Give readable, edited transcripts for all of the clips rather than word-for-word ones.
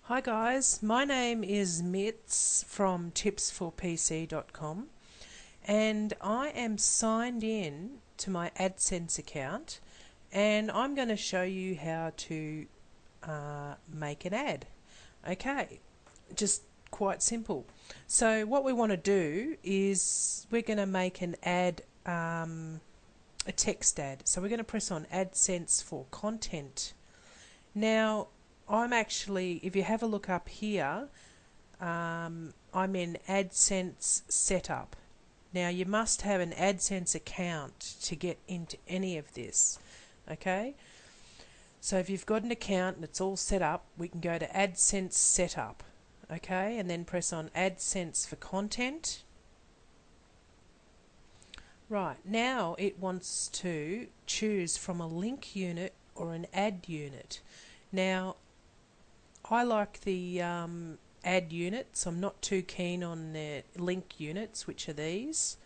Hi guys, my name is Mitz from tipsforpc.com and I am signed in to my AdSense account and I'm going to show you how to make an ad. Okay, just quite simple. So what we want to do is we're going to make an ad, a text ad. So we're going to press on AdSense for content. Now I'm actually, if you have a look up here, I'm in AdSense Setup. Now you must have an AdSense account to get into any of this, okay? So if you've got an account and it's all set up, we can go to AdSense Setup, okay? And then press on AdSense for content. Right, now it wants to choose from a link unit or an ad unit. Now, I like the ad units. I'm not too keen on the link units, which are these.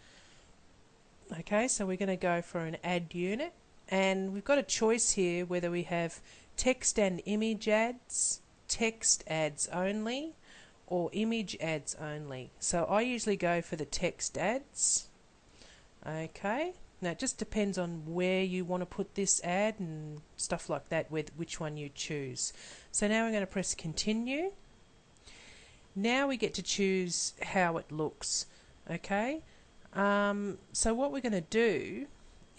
Okay, so we're going to go for an ad unit. And we've got a choice here whether we have text and image ads, text ads only, or image ads only. So I usually go for the text ads. Okay, now it just depends on where you want to put this ad and stuff like that, which one you choose. So now we're going to press continue. Now we get to choose how it looks. Okay, so what we're going to do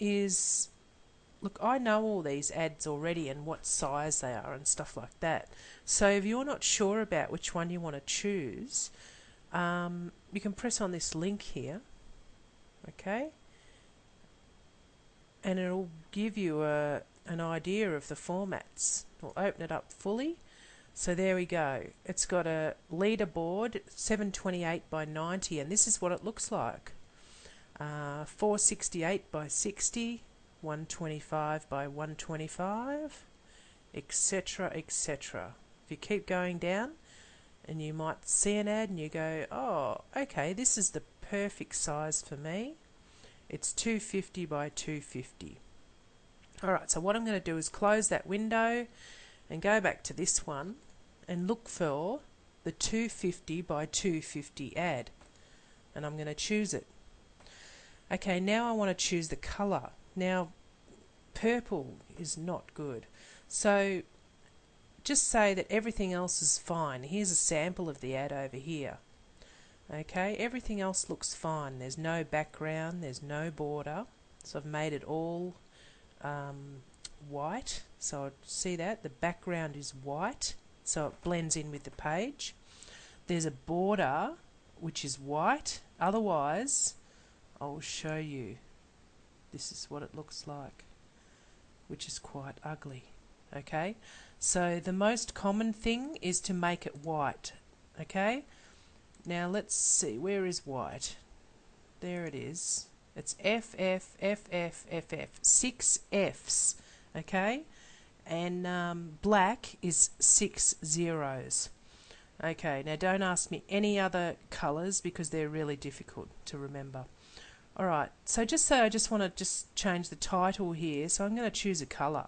is, look, I know all these ads already and what size they are and stuff like that. So if you're not sure about which one you want to choose, you can press on this link here. Okay, and it'll give you an idea of the formats. We'll open it up fully. So there we go. It's got a leaderboard, 728 by 90, and this is what it looks like. 468 by 60, 125 by 125, etc., etc. If you keep going down, and you might see an ad and you go, oh, okay, this is the perfect size for me. It's 250 by 250. Alright, so what I'm going to do is close that window and go back to this one and look for the 250 by 250 ad. And I'm going to choose it. Okay, now I want to choose the colour. Now, purple is not good. So just say that everything else is fine. Here's a sample of the ad over here. Okay, everything else looks fine. There's no background, there's no border. So I've made it all white. So see that? The background is white, so it blends in with the page. There's a border which is white. Otherwise, I'll show you. This is what it looks like, which is quite ugly. Okay, so the most common thing is to make it white. Okay. Now let's see, where is white? There it is. It's F, F, F, F, F, F. 6 Fs, okay? And black is 6 zeros. Okay, now don't ask me any other colours because they're really difficult to remember. Alright, so I just want to change the title here, so I'm going to choose a colour.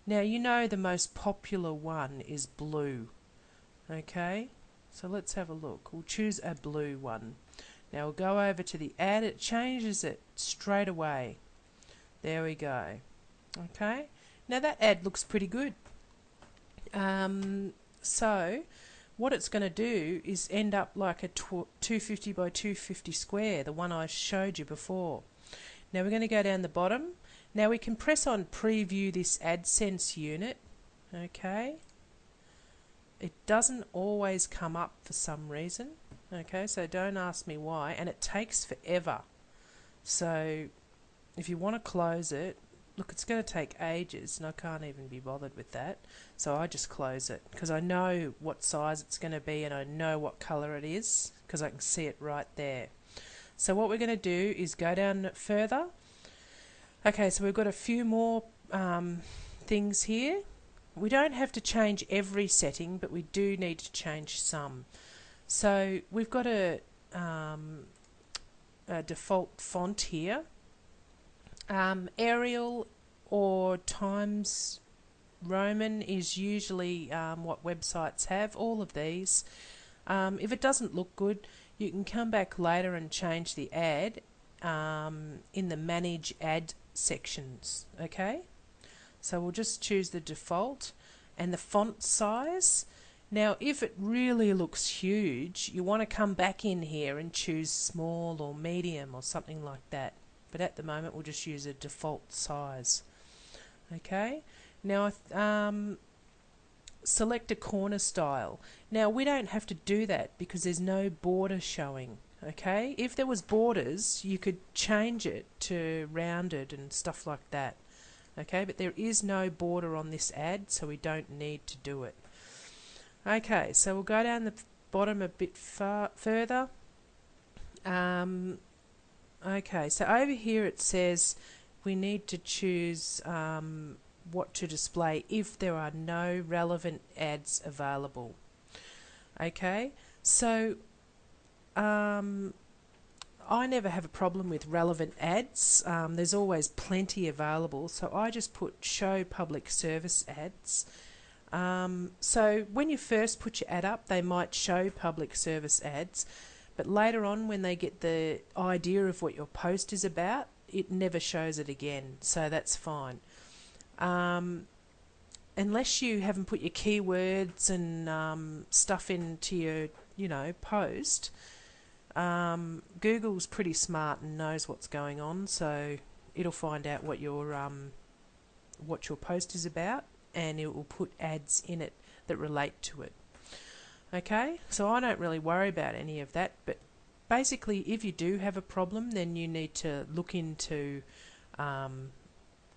Now you know the most popular one is blue, okay? So let's have a look. We'll choose a blue one. Now we'll go over to the ad. It changes it straight away. There we go. Okay. Now that ad looks pretty good. So what it's going to do is end up like a 250 by 250 square, the one I showed you before. Now we're going to go down the bottom. Now we can press on preview this AdSense unit. Okay. It doesn't always come up for some reason, okay, so don't ask me why, and it takes forever. So if you want to close it, look, it's going to take ages and I can't even be bothered with that, so I just close it because I know what size it's going to be and I know what colour it is because I can see it right there. So what we're going to do is go down further. Okay, so we've got a few more things here. We don't have to change every setting, but we do need to change some. So we've got a default font here. Arial or Times Roman is usually what websites have, all of these. If it doesn't look good, you can come back later and change the ad in the Manage Ad sections, okay? So we'll just choose the default and the font size. Now, if it really looks huge, you want to come back in here and choose small or medium or something like that. But at the moment, we'll just use a default size. Okay. Now, select a corner style. Now, we don't have to do that because there's no border showing. Okay. If there was borders, you could change it to rounded and stuff like that. Okay, but there is no border on this ad, so we don't need to do it. Okay, so we'll go down the bottom a bit further. Okay, so over here it says we need to choose what to display if there are no relevant ads available. Okay, so I never have a problem with relevant ads. There's always plenty available, so I just put show public service ads. So when you first put your ad up, they might show public service ads, but later on when they get the idea of what your post is about, it never shows it again, so that's fine. Unless you haven't put your keywords and stuff into your post, Google's pretty smart and knows what's going on, so it'll find out what your post is about, and it will put ads in it that relate to it. Okay, so I don't really worry about any of that, but basically if you do have a problem, then you need to look into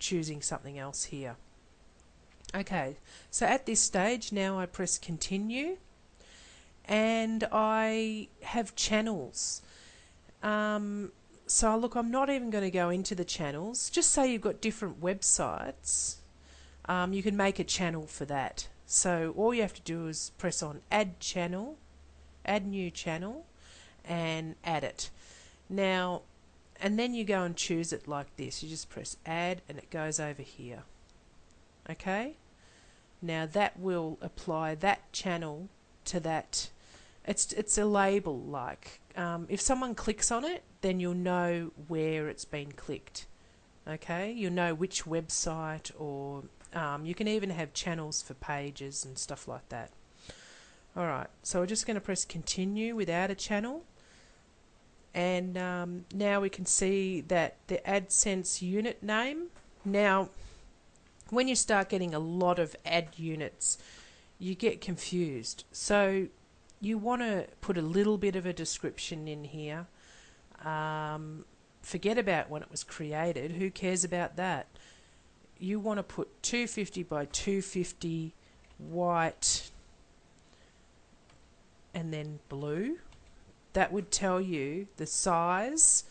choosing something else here. Okay, so at this stage now I press continue, and I have channels. So look, I'm not even going to go into the channels. Just say you've got different websites, you can make a channel for that. So all you have to do is press on add channel, add new channel, and add it. Now, and then you go and choose it like this. You just press add and it goes over here. Okay? Now that will apply that channel to that. It's a label, like if someone clicks on it, then you'll know where it's been clicked. Okay, you'll know which website, or you can even have channels for pages and stuff like that. Alright, so we're just going to press continue without a channel, and now we can see that the AdSense unit name. Now when you start getting a lot of ad units, you get confused, so you want to put a little bit of a description in here. Forget about when it was created. Who cares about that? You want to put 250 by 250 white and then blue. That would tell you the size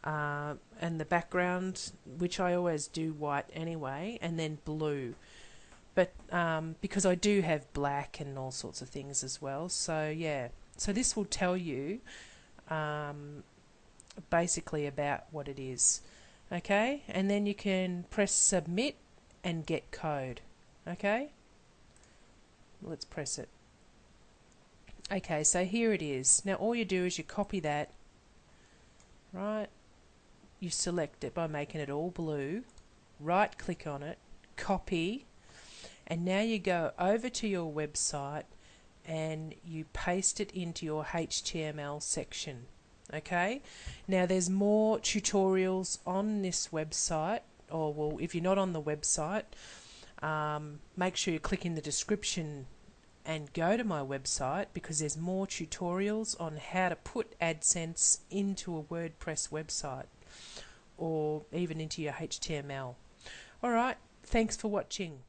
and the background, which I always do white anyway, and then blue. But because I do have black and all sorts of things as well, so yeah. So this will tell you basically about what it is. Okay, and then you can press submit and get code. Okay, let's press it. Okay, so here it is. Now all you do is you copy that, right? You select it by making it all blue, right click on it, copy, and now you go over to your website and you paste it into your HTML section. Okay, now there's more tutorials on this website, or well, if you're not on the website, make sure you click in the description and go to my website, because there's more tutorials on how to put AdSense into a WordPress website or even into your HTML. Alright, thanks for watching.